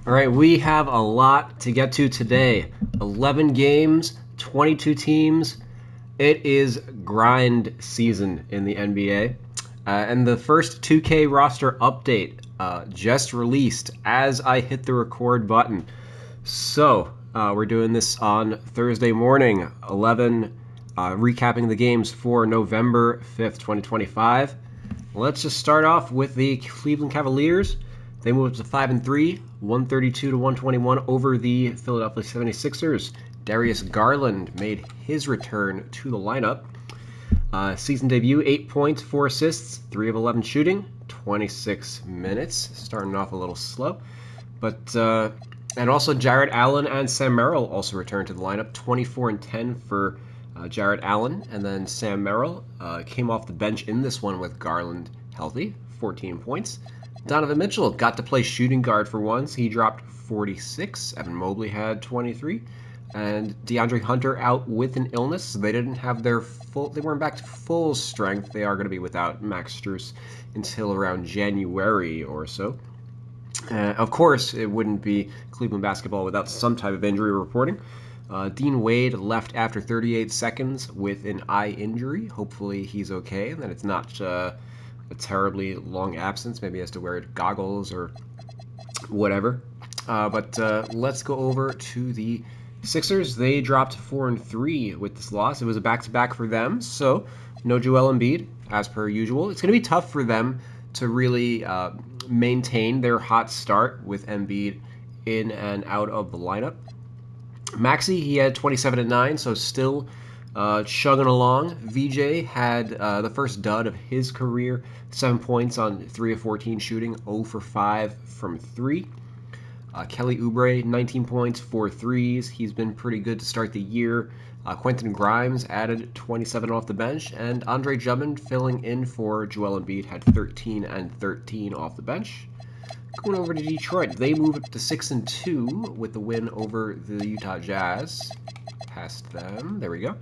All right, we have a lot to get to today. 11 games, 22 teams. It is grind season in the NBA. And the first 2K roster update just released as I hit the record button. So, we're doing this on Thursday morning, 11, recapping the games for November 5th, 2025. Let's just start off with the Cleveland Cavaliers. They moved to 5-3, 132 to 121 over the Philadelphia 76ers. Darius Garland made his return to the lineup. Season debut, 8 points, 4 assists, 3 of 11 shooting, 26 minutes. Starting off a little slow. But and also Jarrett Allen and Sam Merrill also returned to the lineup. 24 and 10 for Jarrett Allen, and then Sam Merrill came off the bench in this one with Garland healthy, 14 points. Donovan Mitchell got to play shooting guard for once. He dropped 46. Evan Mobley had 23. And DeAndre Hunter out with an illness. So they didn't have their full. They weren't back to full strength. They are going to be without Max Strus until around January or so. Of course, it wouldn't be Cleveland basketball without some type of injury reporting. Dean Wade left after 38 seconds with an eye injury. Hopefully, he's okay, and that it's not a terribly long absence. Maybe he has to wear goggles or whatever. But let's go over to the Sixers. They dropped 4-3 with this loss. It was a back-to-back for them, so no Joel Embiid, as per usual. It's going to be tough for them to really maintain their hot start with Embiid in and out of the lineup. Maxey, he had 27 and 9, so still chugging along. VJ had the first dud of his career, 7 points on 3 of 14 shooting, 0 for 5 from 3. Kelly Oubre, 19 points, 4 threes. He's been pretty good to start the year. Quentin Grimes added 27 off the bench, and Andre Drummond filling in for Joel Embiid had 13 and 13 off the bench. Going over to Detroit, they moved to 6-2 with the win over the Utah Jazz. Past them, there we go.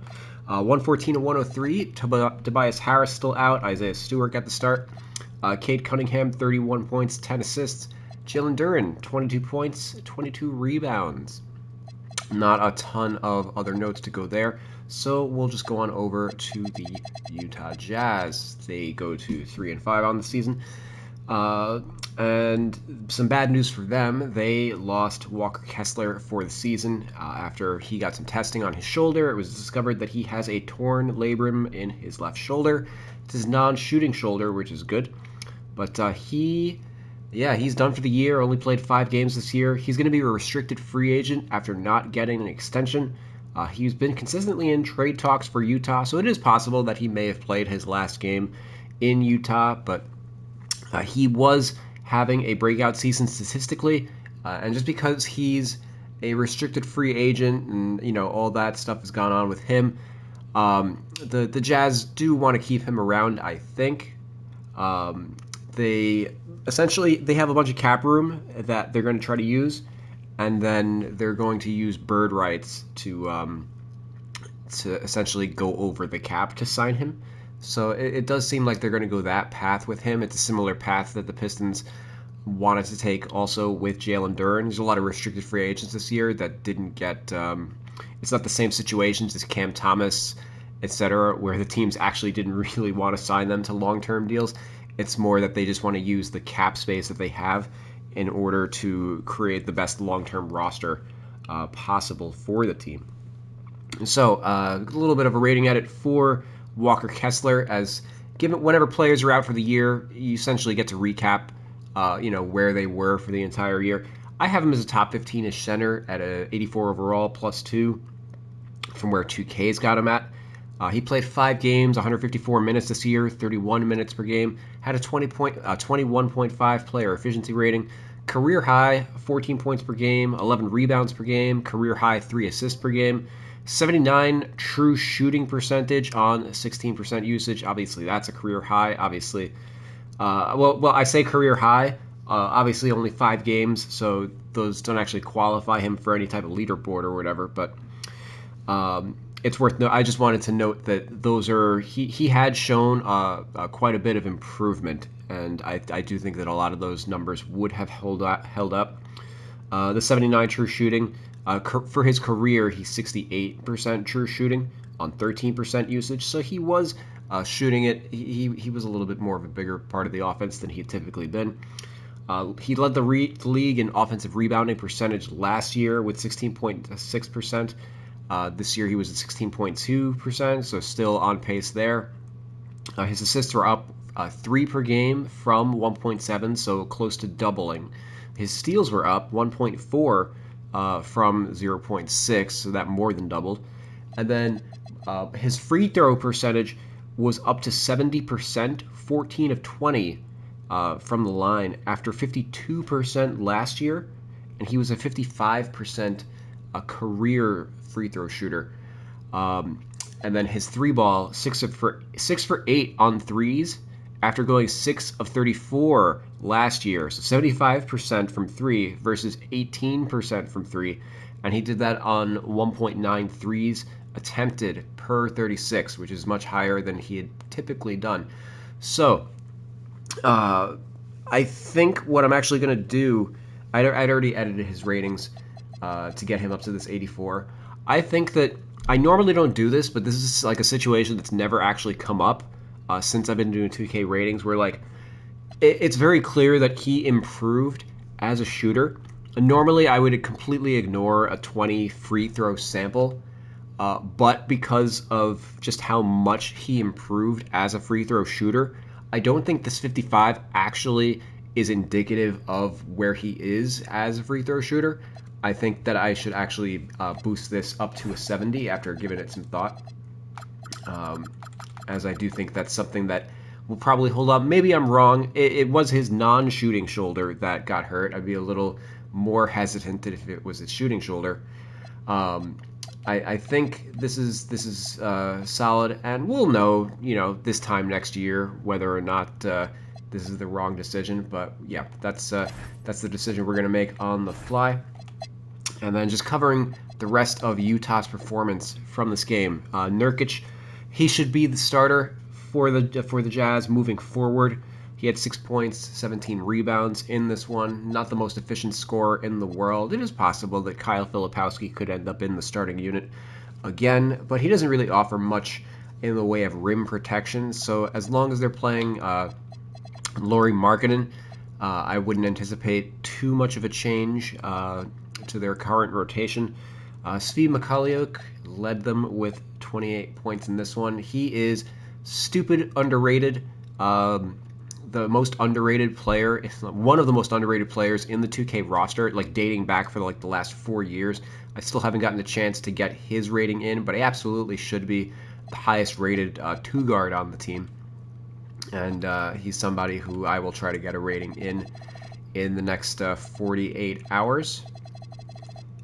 114 to 103. Tobias Harris still out. Isaiah Stewart got the start. Cade Cunningham, 31 points, 10 assists. Jalen Duren, 22 points, 22 rebounds. Not a ton of other notes to go there, so we'll just go on over to the Utah Jazz. They go to 3-5 on the season. And some bad news for them. They lost Walker Kessler for the season after he got some testing on his shoulder. It was discovered that he has a torn labrum in his left shoulder. It's his non-shooting shoulder, which is good. But he's done for the year. Only played 5 games this year. He's going to be a restricted free agent after not getting an extension. He's been consistently in trade talks for Utah, so it is possible that he may have played his last game in Utah, but he was having a breakout season statistically, and just because he's a restricted free agent and all that stuff has gone on with him, the Jazz do want to keep him around. I think they have a bunch of cap room that they're going to try to use, and then they're going to use bird rights to essentially go over the cap to sign him. So it does seem like they're going to go that path with him. It's a similar path that the Pistons wanted to take also with Jalen Duren. There's a lot of restricted free agents this year that didn't get it's not the same situations as Cam Thomas, etc., where the teams actually didn't really want to sign them to long-term deals. It's more that they just want to use the cap space that they have in order to create the best long-term roster possible for the team. So a little bit of a rating edit for Walker Kessler, as given whenever players are out for the year, you essentially get to recap, where they were for the entire year. I have him as a top 15-ish center at a 84 overall, +2 from where 2K's got him at. He played 5 games, 154 minutes this year, 31 minutes per game, had a 21.5 player efficiency rating, career high 14 points per game, 11 rebounds per game, career high 3 assists per game, 79 true shooting percentage on 16% usage. Obviously, that's a career high. Obviously, I say career high. Obviously, only 5 games, so those don't actually qualify him for any type of leaderboard or whatever. But it's worth. I just wanted to note that those are he had shown quite a bit of improvement, and I do think that a lot of those numbers would have held up. The 79 true shooting. For his career, he's 68% true shooting on 13% usage. So he was shooting it. He was a little bit more of a bigger part of the offense than he had typically been. He led the league in offensive rebounding percentage last year with 16.6%. This year he was at 16.2%, so still on pace there. His assists were up 3 per game from 1.7, so close to doubling. His steals were up 1.4 from 0.6, so that more than doubled. And then his free throw percentage was up to 70%, 14 of 20 from the line after 52% last year, and he was a 55% career free throw shooter. And then his three ball, 6 for 8 on threes after going 6 of 34 last year. So 75% from three versus 18% from three. And he did that on 1.9 threes attempted per 36, which is much higher than he had typically done. So I think what I'm actually going to do, I'd already edited his ratings to get him up to this 84. I think that I normally don't do this, but this is like a situation that's never actually come up since I've been doing 2K ratings, where like it's very clear that he improved as a shooter. Normally, I would completely ignore a 20 free throw sample, but because of just how much he improved as a free throw shooter, I don't think this 55 actually is indicative of where he is as a free throw shooter. I think that I should actually boost this up to a 70 after giving it some thought, as I do think that's something that will probably hold up. Maybe I'm wrong. It was his non-shooting shoulder that got hurt. I'd be a little more hesitant if it was his shooting shoulder. I think this is solid, and we'll know, this time next year whether or not this is the wrong decision. But yeah, that's the decision we're gonna make on the fly. And then just covering the rest of Utah's performance from this game. Nurkic, he should be the starter for the Jazz moving forward. He had 6 points, 17 rebounds in this one. Not the most efficient scorer in the world. It is possible that Kyle Filipowski could end up in the starting unit again, but he doesn't really offer much in the way of rim protection. So as long as they're playing Lauri Markkanen, I wouldn't anticipate too much of a change to their current rotation. Steve Mikhailiuk led them with 28 points in this one. He is stupid underrated. The most underrated player, one of the most underrated players in the 2K roster, like dating back for like the last 4 years. I still haven't gotten the chance to get his rating in, but he absolutely should be the highest rated two guard on the team. And he's somebody who I will try to get a rating in the next 48 hours.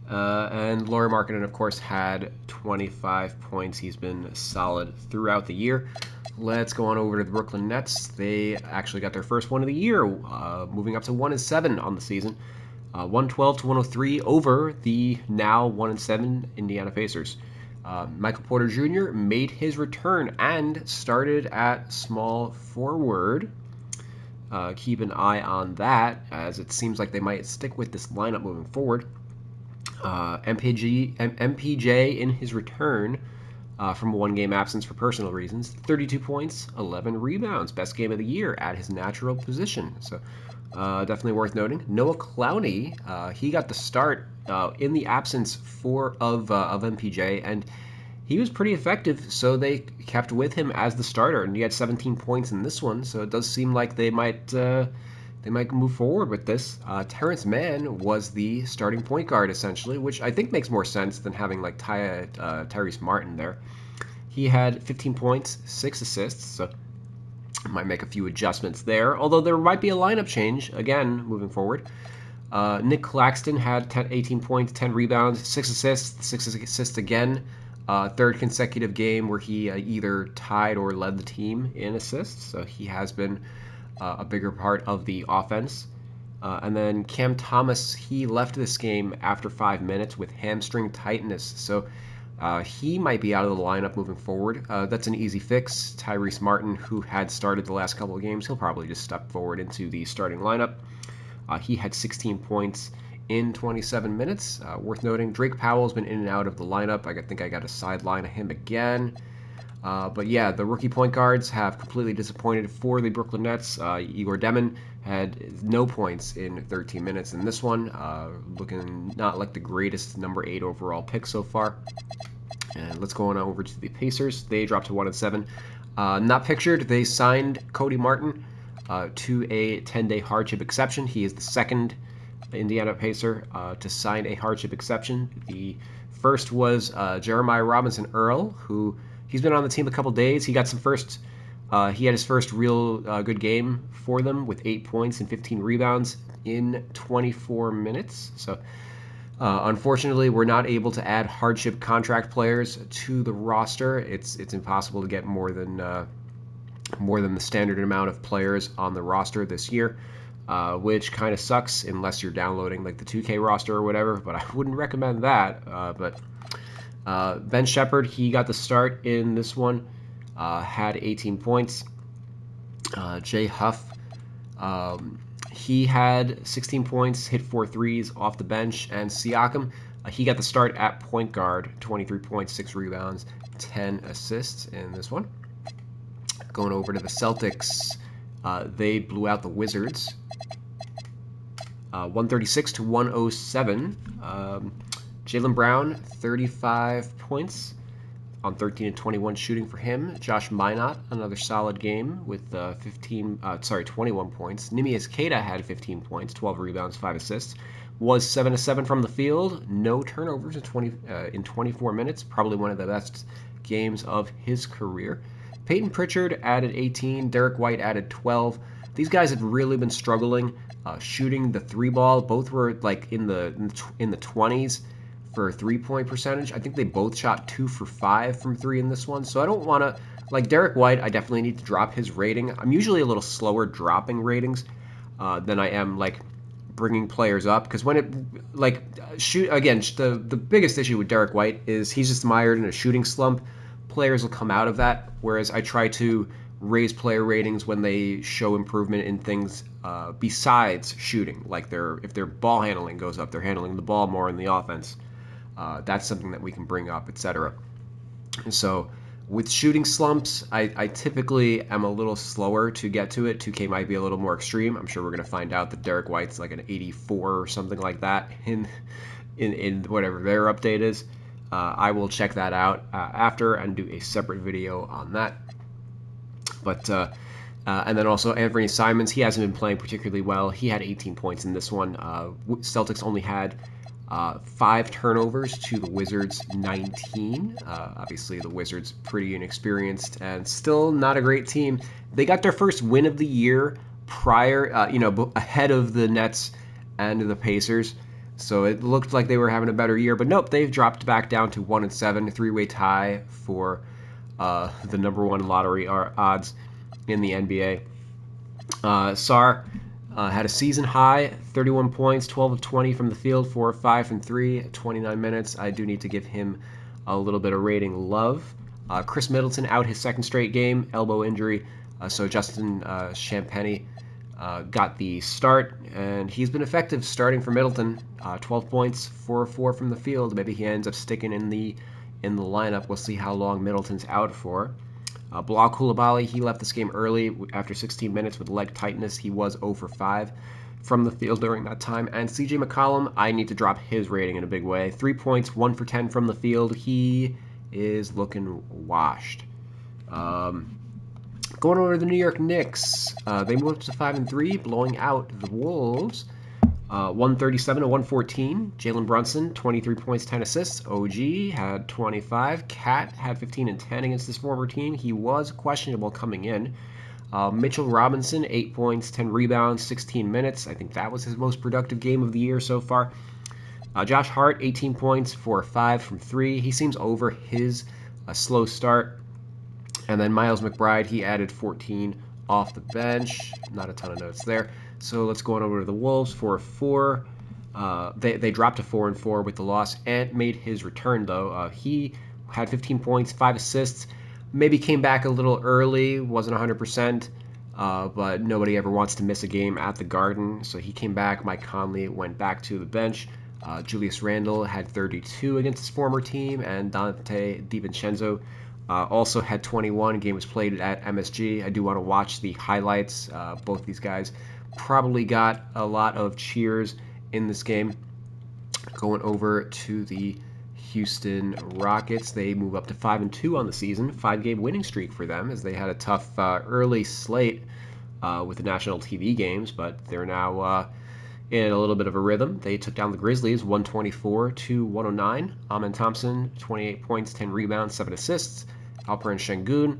And Lauri Markkanen, of course, had 25 points. He's been solid throughout the year. Let's go on over to the Brooklyn Nets. They actually got their first one of the year, moving up to 1-7 on the season. 112-103 over the now 1-7 Indiana Pacers. Michael Porter Jr. made his return and started at small forward. Keep an eye on that, as it seems like they might stick with this lineup moving forward. MPJ in his return from a one-game absence for personal reasons, 32 points, 11 rebounds, best game of the year at his natural position. So definitely worth noting. Noah Clowney, he got the start in the absence of MPJ, and he was pretty effective, so they kept with him as the starter, and he had 17 points in this one, so it does seem like they might move forward with this. Terrence Mann was the starting point guard, essentially, which I think makes more sense than having like Tyrese Martin there. He had 15 points, 6 assists, so might make a few adjustments there, although there might be a lineup change, again, moving forward. Nick Claxton had 18 points, 10 rebounds, 6 assists again. Third consecutive game where he either tied or led the team in assists, so he has been a bigger part of the offense. And then Cam Thomas, he left this game after 5 minutes with hamstring tightness, so he might be out of the lineup moving forward. That's an easy fix. Tyrese Martin, who had started the last couple of games, he'll probably just step forward into the starting lineup. He had 16 points in 27 minutes. Worth noting, Drake Powell's been in and out of the lineup. I think I got a sideline of him again. But yeah, the rookie point guards have completely disappointed for the Brooklyn Nets. Igor Demin had no points in 13 minutes in this one, looking not like the greatest number 8 overall pick so far. And let's go on over to the Pacers. They dropped to 1-7. Not pictured, they signed Cody Martin to a 10-day hardship exception. He is the second Indiana Pacer to sign a hardship exception. The first was Jeremiah Robinson Earl, who he's been on the team a couple days. He got some first. He had his first real good game for them with 8 points and 15 rebounds in 24 minutes. So unfortunately, we're not able to add hardship contract players to the roster. It's impossible to get more than the standard amount of players on the roster this year, which kind of sucks unless you're downloading like the 2K roster or whatever. But I wouldn't recommend that. But Ben Shepherd, he got the start in this one, had 18 points. Jay Huff, he had 16 points, hit 4 threes off the bench. And Siakam, he got the start at point guard, 23 points, 6 rebounds, 10 assists in this one. Going over to the Celtics, they blew out the Wizards, 136-107. Jaylen Brown, 35 points on 13 and 21 shooting for him. Josh Minot, another solid game with 21 points. Nimias Queta had 15 points, 12 rebounds, 5 assists. Was 7-7 from the field, no turnovers in 24 minutes. Probably one of the best games of his career. Peyton Pritchard added 18. Derek White added 12. These guys have really been struggling shooting the 3-ball. Both were like in the 20s for 3-point percentage. I think they both shot 2 for 5 from 3 in this one. So I don't want to, like Derek White, I definitely need to drop his rating. I'm usually a little slower dropping ratings than I am like bringing players up, because when it the biggest issue with Derek White is he's just mired in a shooting slump. Players will come out of that, whereas I try to raise player ratings when they show improvement in things besides shooting, like if their ball handling goes up, they're handling the ball more in the offense. That's something that we can bring up, etc. So with shooting slumps, I typically am a little slower to get to it. 2K might be a little more extreme. I'm sure we're going to find out that Derek White's like an 84 or something like that in whatever their update is. I will check that out after and do a separate video on that. But and then also Anthony Simons, he hasn't been playing particularly well. He had 18 points in this one. Celtics only had 5 turnovers to the Wizards' 19. Obviously, the Wizards pretty inexperienced and still not a great team. They got their first win of the year prior, ahead of the Nets and the Pacers. So it looked like they were having a better year, but nope, they've dropped back down to 1-7, a 3-way tie for the number 1 lottery odds in the NBA. Sarr had a season high, 31 points, 12 of 20 from the field, 4 of 5 from 3, 29 minutes. I do need to give him a little bit of rating love. Chris Middleton out his second straight game, elbow injury. So Justin Champagnie got the start, and he's been effective starting for Middleton. 12 points, 4 of 4 from the field. Maybe he ends up sticking in the lineup. We'll see how long Middleton's out for. Bilal Coulibaly, he left this game early after 16 minutes with leg tightness. He was 0 for 5 from the field during that time. And CJ McCollum, I need to drop his rating in a big way. 3 points, 1 for 10 from the field. He is looking washed. Going over to the New York Knicks, they moved up to 5-3, blowing out the Wolves. 137-114. Jalen Brunson, 23 points, 10 assists. OG had 25. Cat had 15 and 10 against his former team. He was questionable coming in. Mitchell Robinson, 8 points, 10 rebounds, 16 minutes. I think that was his most productive game of the year so far. Josh Hart, 18 points, 4 of 5 from 3. He seems over his slow start. And then Miles McBride, he added 14 off the bench. Not a ton of notes there. So let's go on over to the Wolves, 4-4. They dropped to 4-4 with the loss. Ant made his return, though. He had 15 points, 5 assists. Maybe came back a little early, wasn't 100%. but nobody ever wants to miss a game at the Garden, so he came back. Mike Conley went back to the bench. Julius Randle had 32 against his former team, and Dante DiVincenzo also had 21. Game was played at MSG. I do want to watch the highlights. Both these guys probably got a lot of cheers in this game. Going over to the Houston Rockets, they move up to 5-2 on the season. 5-game winning streak for them, as they had a tough early slate with the national TV games, but they're now in a little bit of a rhythm. They took down the Grizzlies 124-109. Amen Thompson, 28 points, 10 rebounds, 7 assists. Alperen Şengün,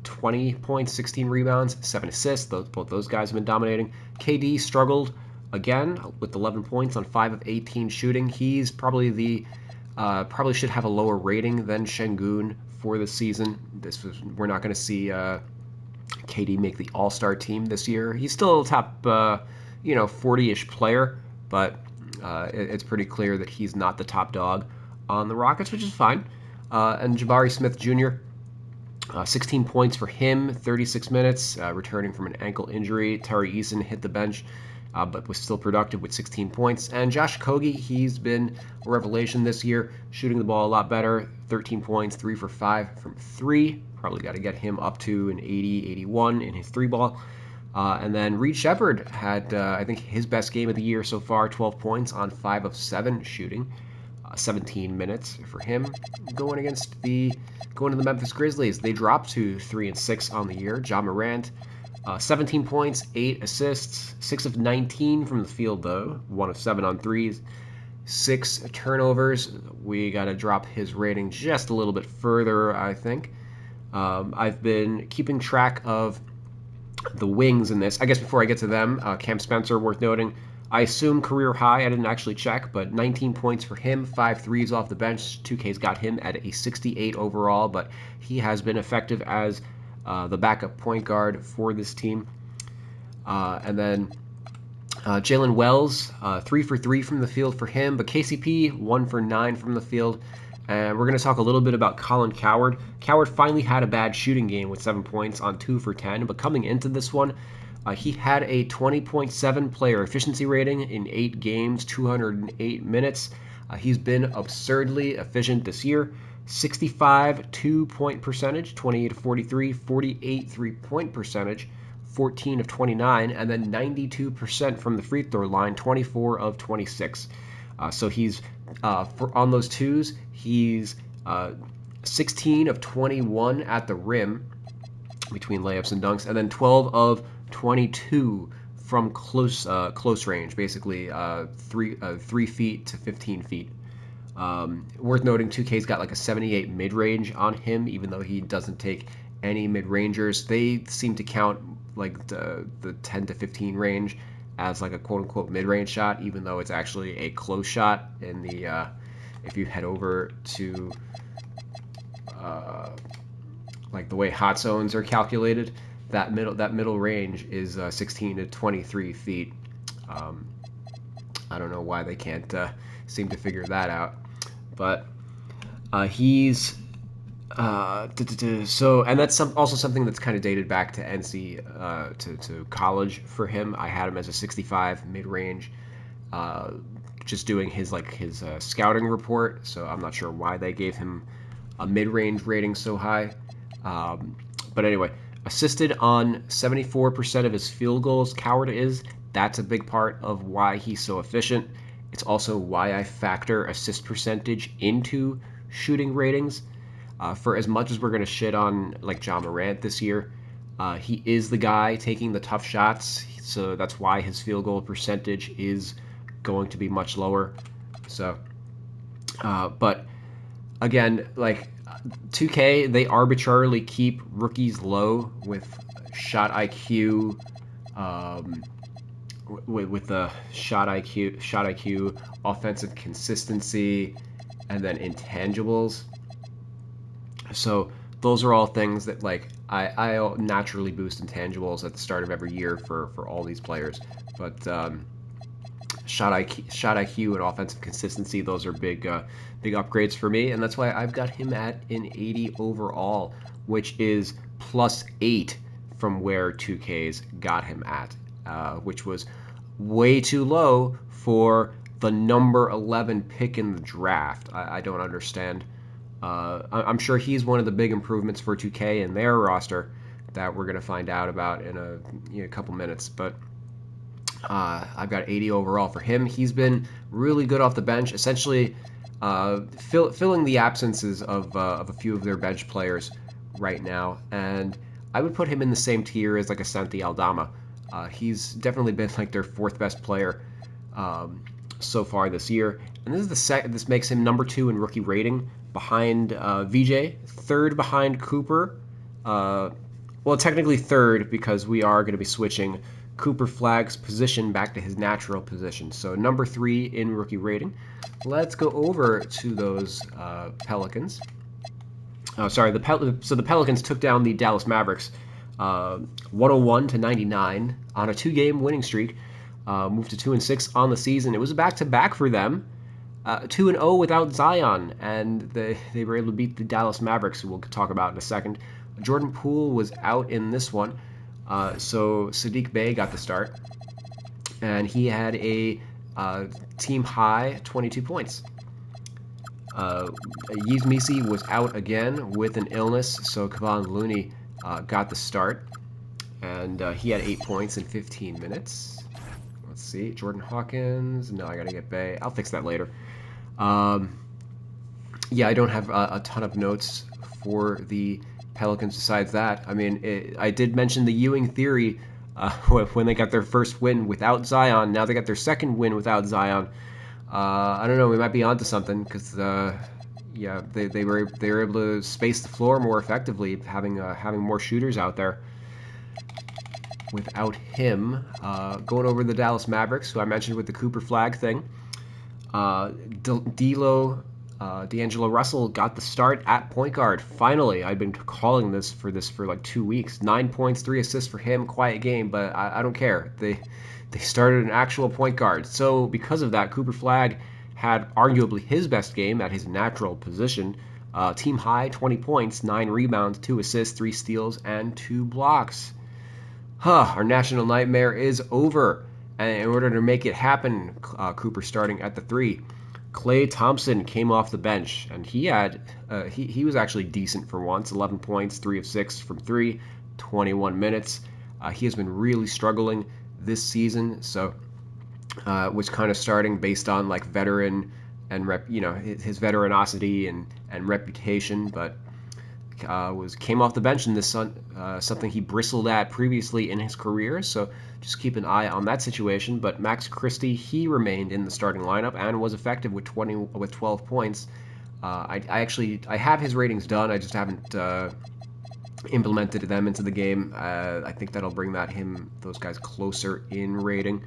20 points, 16 rebounds, 7 assists. Both those guys have been dominating. KD struggled again with 11 points on 5 of 18 shooting. He's probably probably should have a lower rating than Şengün for the season. We're not going to see KD make the All-Star team this year. He's still a top 40-ish player, but it's pretty clear that he's not the top dog on the Rockets, which is fine. And Jabari Smith Jr., 16 points for him, 36 minutes, returning from an ankle injury. Tari Eason hit the bench, but was still productive with 16 points. And Josh Okogie, he's been a revelation this year, shooting the ball a lot better, 13 points, 3 for 5 from 3. Probably got to get him up to an 80, 81 in his 3-ball. And then Reed Shepherd had, I think, his best game of the year so far, 12 points on 5 of 7 shooting. 17 minutes for him going to the Memphis Grizzlies. They dropped to 3-6 on the year. Ja Morant, 17 points, 8 assists, 6 of 19 from the field though, 1 of 7 on threes, 6 turnovers. We got to drop his rating just a little bit further, I think. I've been keeping track of the wings in this. I guess before I get to them, Cam Spencer, worth noting. I assume career high. I didn't actually check, but 19 points for him, 5 threes off the bench. 2K's got him at a 68 overall, but he has been effective as the backup point guard for this team. And then Jalen Wells, 3 for 3 from the field for him, but KCP, 1 for 9 from the field. And we're going to talk a little bit about Colin Cowherd. Cowherd finally had a bad shooting game with 7 points on 2 for 10, but coming into this one, he had a 20.7 player efficiency rating in 8 games, 208 minutes. He's been absurdly efficient this year. 65 2-point percentage, 28 of 43, 48 3-point percentage, 14 of 29, and then 92% from the free throw line, 24 of 26. So he's, on those twos, he's 16 of 21 at the rim between layups and dunks, and then 12 of 22 from close range, basically 3 feet to 15 feet. Worth noting, 2K's got like a 78 mid-range on him, even though he doesn't take any mid-rangers. They seem to count like the 10 to 15 range as like a quote-unquote mid-range shot, even though it's actually a close shot. In the if you head over to like the way hot zones are calculated, that middle range is 16 to 23 feet. I don't know why they can't seem to figure that out, but he's so, and that's also something that's kind of dated back to NC to college for him. I had him as a 65 mid-range, just doing his scouting report. So I'm not sure why they gave him a mid-range rating so high. But anyway, assisted on 74% of his field goals. Cowherd is. That's a big part of why he's so efficient. It's also why I factor assist percentage into shooting ratings. For as much as we're going to shit on like Ja Morant this year, he is the guy taking the tough shots. So that's why his field goal percentage is going to be much lower. So, but again, like 2K, they arbitrarily keep rookies low with shot IQ, with the shot IQ, offensive consistency, and then intangibles. So those are all things that like I naturally boost intangibles at the start of every year for all these players. But shot IQ and offensive consistency, those are big upgrades for me, and that's why I've got him at an 80 overall, which is +8 from where 2K's got him at, which was way too low for the number 11 pick in the draft. I don't understand. I'm sure he's one of the big improvements for 2K in their roster that we're going to find out about in a couple minutes. But I've got 80 overall for him. He's been really good off the bench, essentially filling the absences of a few of their bench players right now. And I would put him in the same tier as like a Santi Aldama. He's definitely been like their fourth best player so far this year. And this is this makes him number 2 in rookie rating behind VJ, third behind Cooper. Well, technically third because we are going to be switching Cooper Flagg's position back to his natural position. So number 3 in rookie rating. Let's go over to those Pelicans. Oh, sorry. So the Pelicans took down the Dallas Mavericks 101-99 on a 2-game winning streak. Moved to 2-6 on the season. It was a back-to-back for them. 2-0 without Zion, and they were able to beat the Dallas Mavericks, who we'll talk about in a second. Jordan Poole was out in this one, so Sadiq Bey got the start, and he had a team high 22 points. Yves Missi was out again with an illness, so Kevon Looney got the start, and he had 8 points in 15 minutes. Let's see, Jordan Hawkins. No, I gotta get Bey. I'll fix that later. Yeah, I don't have a ton of notes for the Pelicans besides that. I mean, I did mention the Ewing theory when they got their first win without Zion. Now they got their second win without Zion. I don't know. We might be onto something because yeah, they were able to space the floor more effectively, having more shooters out there. Without him, going over the Dallas Mavericks, who I mentioned with the Cooper Flag thing, D'Angelo Russell got the start at point guard. Finally, I've been calling this for like 2 weeks. 9 points, 3 assists for him. Quiet game, but I don't care. They started an actual point guard. So because of that, Cooper Flag had arguably his best game at his natural position. Team high, 20 points, 9 rebounds, 2 assists, 3 steals, and 2 blocks. Our national nightmare is over. And in order to make it happen, Cooper starting at the 3. Klay Thompson came off the bench, and he was actually decent for once. 11 points, 3 of 6 from 3, 21 minutes. He has been really struggling this season, so was kind of starting based on like veteran and his veteranosity and reputation, but came off the bench in this something he bristled at previously in his career. So just keep an eye on that situation. But Max Christie, he remained in the starting lineup and was effective with 12 points. I have his ratings done. I just haven't implemented them into the game. I think that'll bring those guys closer in rating.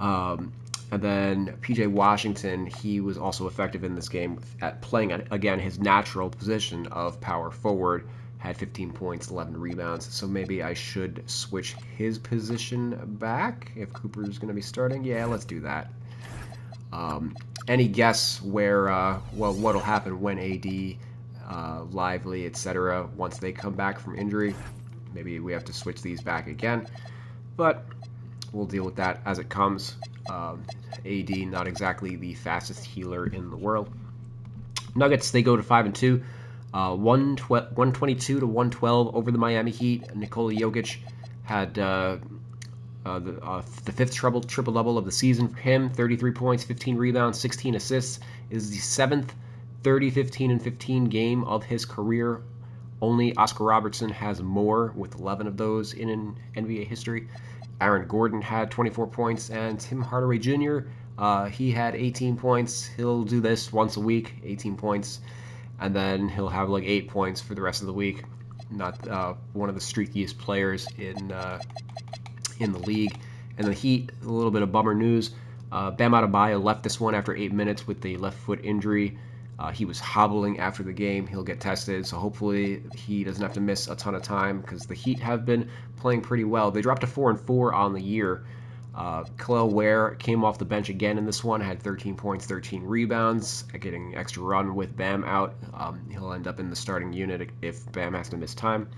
And then PJ Washington, he was also effective in this game at playing, again, his natural position of power forward, had 15 points, 11 rebounds. So maybe I should switch his position back if Cooper's going to be starting. Yeah, let's do that. Any guess what'll happen when AD, Lively, etc., once they come back from injury? Maybe we have to switch these back again, but we'll deal with that as it comes. AD, not exactly the fastest healer in the world. Nuggets, they go to 5-2, 122 to 112 over the Miami Heat. Nikola Jokic had the fifth triple-double of the season for him. 33 points, 15 rebounds, 16 assists. It is the 7th 30, 15, and 15 game of his career. Only Oscar Robertson has more, with 11 of those in NBA history. Aaron Gordon had 24 points, and Tim Hardaway Jr., he had 18 points. He'll do this once a week, 18 points, and then he'll have like 8 points for the rest of the week. Not one of the streakiest players in the league. And the Heat, a little bit of bummer news. Bam Adebayo left this one after 8 minutes with the left foot injury. He was hobbling after the game. He'll get tested, so hopefully he doesn't have to miss a ton of time because the Heat have been playing pretty well. They dropped to 4-4 on the year. Kel'el Ware came off the bench again in this one, had 13 points, 13 rebounds, getting extra run with Bam out. He'll end up in the starting unit if Bam has to miss time.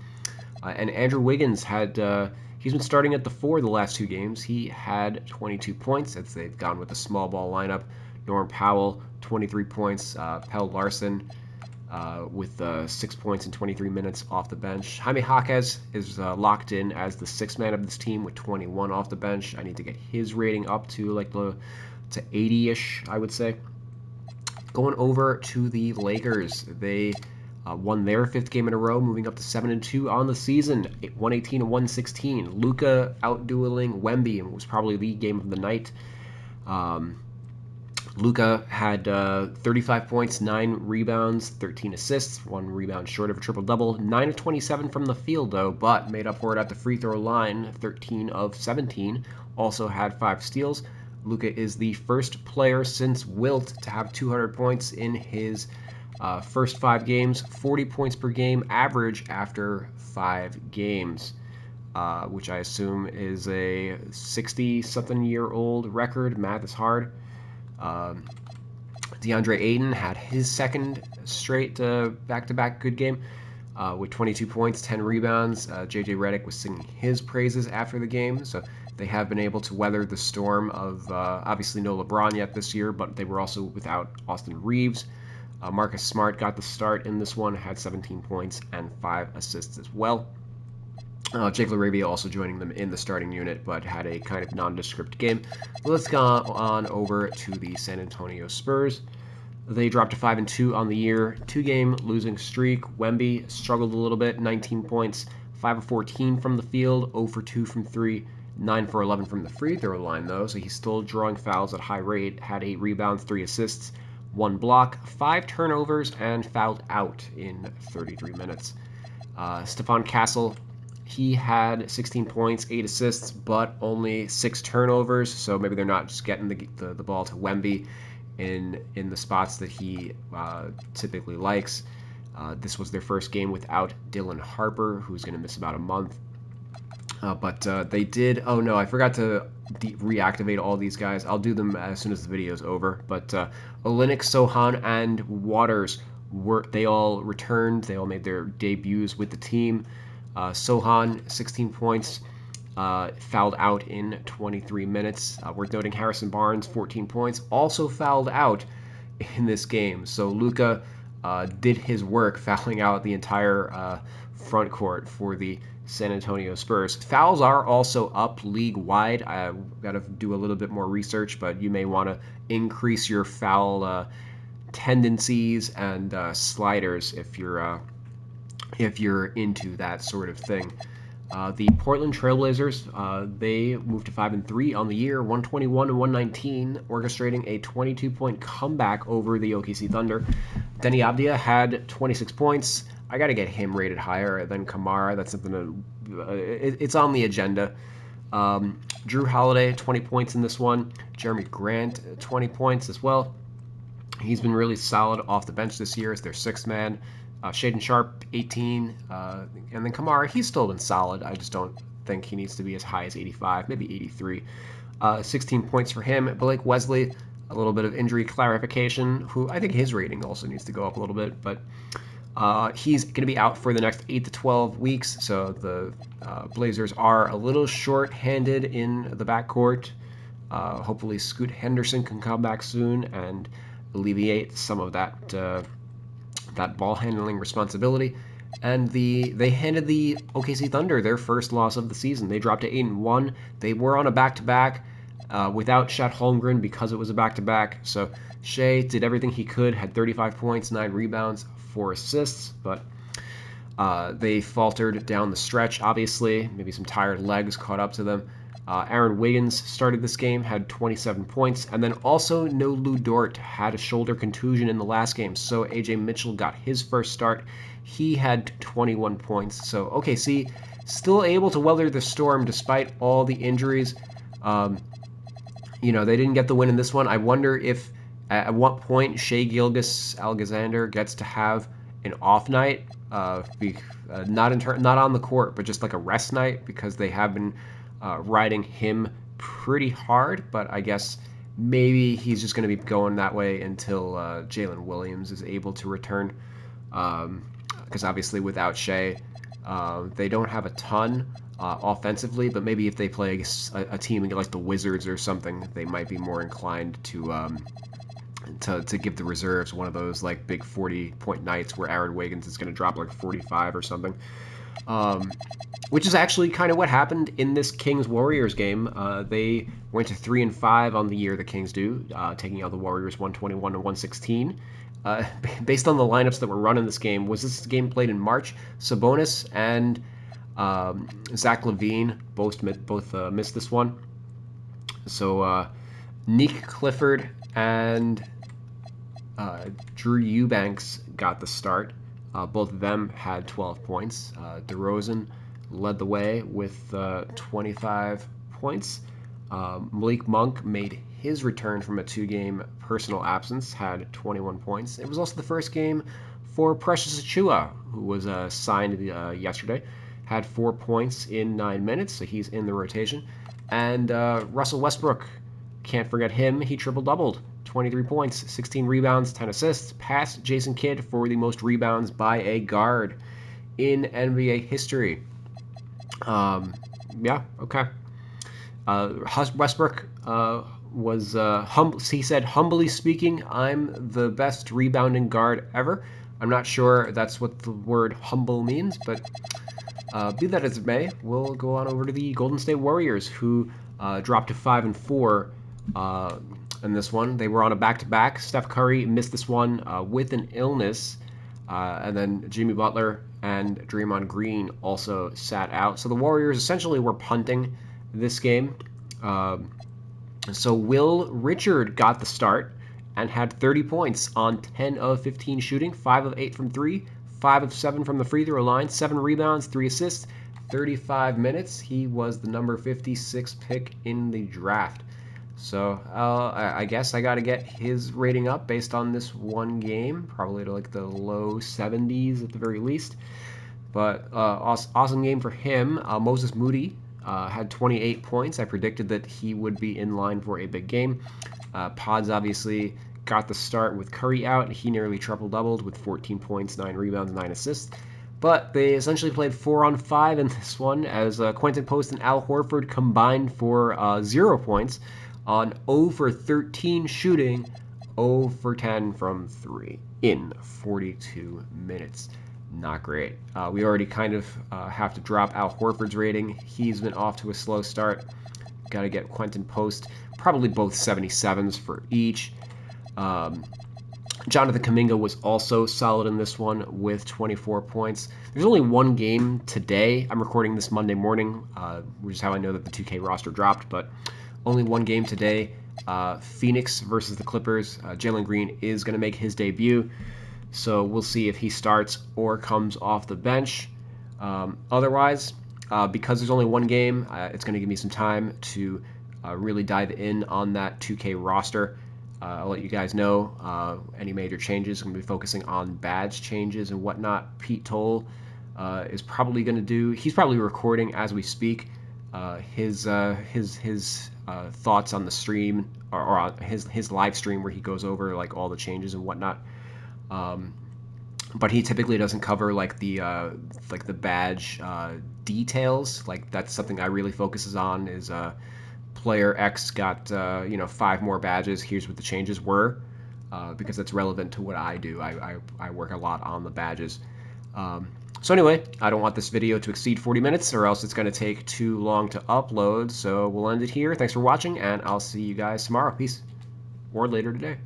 And Andrew Wiggins he's been starting at the 4 the last 2 games. He had 22 points as they've gone with a small ball lineup. Norm Powell, 23 points. Pell Larson with 6 points in 23 minutes off the bench. Jaime Jaquez is locked in as the 6th man of this team with 21 off the bench. I need to get his rating up to to 80-ish, I would say. Going over to the Lakers, they won their 5th game in a row, moving up to 7-2 on the season, 118 and 116. Luka outdueling Wemby, and was probably the game of the night. Luka had 35 points, 9 rebounds, 13 assists, 1 rebound short of a triple-double. 9 of 27 from the field, though, but made up for it at the free throw line, 13 of 17. Also had 5 steals. Luka is the first player since Wilt to have 200 points in his first 5 games, 40 points per game average after 5 games. Which I assume is a 60-something-year-old record. Math is hard. DeAndre Ayton had his second straight back-to-back good game with 22 points, 10 rebounds. JJ Redick was singing his praises after the game, so they have been able to weather the storm of obviously no LeBron yet this year, but they were also without Austin Reeves. Marcus Smart got the start in this one, had 17 points and 5 assists as well. Jake LaRavia also joining them in the starting unit, but had a kind of nondescript game. But let's go on over to the San Antonio Spurs. They dropped to 5-2 on the year, 2-game losing streak. Wemby struggled a little bit, 19 points, 5 of 14 from the field, 0 for 2 from 3, 9 for 11 from the free throw line, though, so he's still drawing fouls at a high rate. Had 8 rebounds, 3 assists, 1 block, 5 turnovers, and fouled out in 33 minutes. Stephon Castle, he had 16 points, 8 assists, but only 6 turnovers, so maybe they're not just getting the ball to Wemby in the spots that he typically likes. This was their first game without Dylan Harper, who's going to miss about a month. But they did... Oh, no, I forgot to reactivate all these guys. I'll do them as soon as the video is over. But Olynyk, Sohan, and Waters, they all returned. They all made their debuts with the team. Sohan, 16 points, fouled out in 23 minutes. Worth noting, Harrison Barnes, 14 points, also fouled out in this game. So Luka did his work, fouling out the entire front court for the San Antonio Spurs. Fouls are also up league-wide. I've got to do a little bit more research, but you may want to increase your foul tendencies and sliders if you're into that sort of thing. The Portland Trailblazers, they moved to 5-3 on the year, 121 and 119, orchestrating a 22-point comeback over the OKC Thunder. Denny Abdia had 26 points. I got to get him rated higher than Kamara. That's something it's on the agenda. Drew Holiday, 20 points in this one. Jeremy Grant, 20 points as well. He's been really solid off the bench this year as their 6th man. Shaden Sharp, 18. And then Kamara, he's still been solid. I just don't think he needs to be as high as 85, maybe 83. 16 points for him. Blake Wesley, a little bit of injury clarification, who I think his rating also needs to go up a little bit. But he's going to be out for the next 8 to 12 weeks. So the Blazers are a little short-handed in the backcourt. Hopefully Scoot Henderson can come back soon and alleviate some of that ball handling responsibility. And they handed the OKC Thunder their first loss of the season. They dropped to 8-1. They were on a back-to-back without Chet Holmgren because it was a back-to-back. So Shea did everything he could, had 35 points, 9 rebounds, 4 assists, but they faltered down the stretch, obviously. Maybe some tired legs caught up to them. Aaron Wiggins started this game, had 27 points, and then also no Lou Dort had a shoulder contusion in the last game, so AJ Mitchell got his first start. He had 21 points, so OKC still able to weather the storm despite all the injuries. They didn't get the win in this one. I wonder if at what point Shai Gilgeous-Alexander gets to have an off night, not on the court, but just like a rest night, because they have been riding him pretty hard, but I guess maybe he's just going to be going that way until Jalen Williams is able to return. because obviously without Shea, they don't have a ton offensively, but maybe if they play a team like the Wizards or something, they might be more inclined to give the reserves one of those like big 40-point nights where Aaron Wiggins is going to drop like 45 or something. Which is actually kind of what happened in this Kings-Warriors game. They went to 3-5 on the year the Kings do, taking out the Warriors 121 to 116. Based on the lineups that were run in this game, was this game played in March? Sabonis and Zach LaVine both missed this one. So Nick Clifford and Drew Eubanks got the start. Both of them had 12 points. DeRozan led the way with 25 points. Malik Monk made his return from a 2-game personal absence, had 21 points. It was also the first game for Precious Achiuwa, who was signed yesterday, had 4 points in 9 minutes, so he's in the rotation. And Russell Westbrook, can't forget him, he triple-doubled. 23 points, 16 rebounds, 10 assists, passed Jason Kidd for the most rebounds by a guard in NBA history. Yeah, okay. Westbrook was humble. He said, "Humbly speaking, I'm the best rebounding guard ever." I'm not sure that's what the word humble means, but be that as it may, we'll go on over to the Golden State Warriors, who dropped to 5-4 in this one. They were on a back-to-back. Steph Curry missed this one with an illness, and then Jimmy Butler and Draymond Green also sat out. So the Warriors essentially were punting this game. So Will Richard got the start and had 30 points on 10 of 15 shooting, 5 of 8 from 3, 5 of 7 from the free throw line, 7 rebounds, 3 assists, 35 minutes. He was the number 56 pick in the draft. So I guess I got to get his rating up based on this one game, probably to like the low 70s at the very least. But awesome game for him. Moses Moody had 28 points. I predicted that he would be in line for a big game. Pods obviously got the start with Curry out. He nearly triple-doubled with 14 points, 9 rebounds, 9 assists. But they essentially played 4-on-5 in this one, as Quentin Post and Al Horford combined for 0 points on 0 for 13 shooting, 0 for 10 from 3 in 42 minutes. Not great. We already kind of have to drop Al Horford's rating. He's been off to a slow start. Got to get Quentin Post, probably both 77s for each. Jonathan Kuminga was also solid in this one with 24 points. There's only one game today. I'm recording this Monday morning, which is how I know that the 2K roster dropped, but only one game today. Phoenix versus the Clippers. Jalen Green is going to make his debut, so we'll see if he starts or comes off the bench. Otherwise, because there's only one game, it's going to give me some time to really dive in on that 2K roster. I'll let you guys know any major changes. I'm going to be focusing on badge changes and whatnot. Pete Toll is probably going to do. He's probably recording as we speak his thoughts on the stream or on his live stream where he goes over like all the changes and whatnot. But he typically doesn't cover like the badge details. Like that's something I really focuses on is player X got 5 more badges. Here's what the changes were, because that's relevant to what I do. I work a lot on the badges. So anyway, I don't want this video to exceed 40 minutes or else it's going to take too long to upload. So we'll end it here. Thanks for watching, and I'll see you guys tomorrow. Peace. Or later today.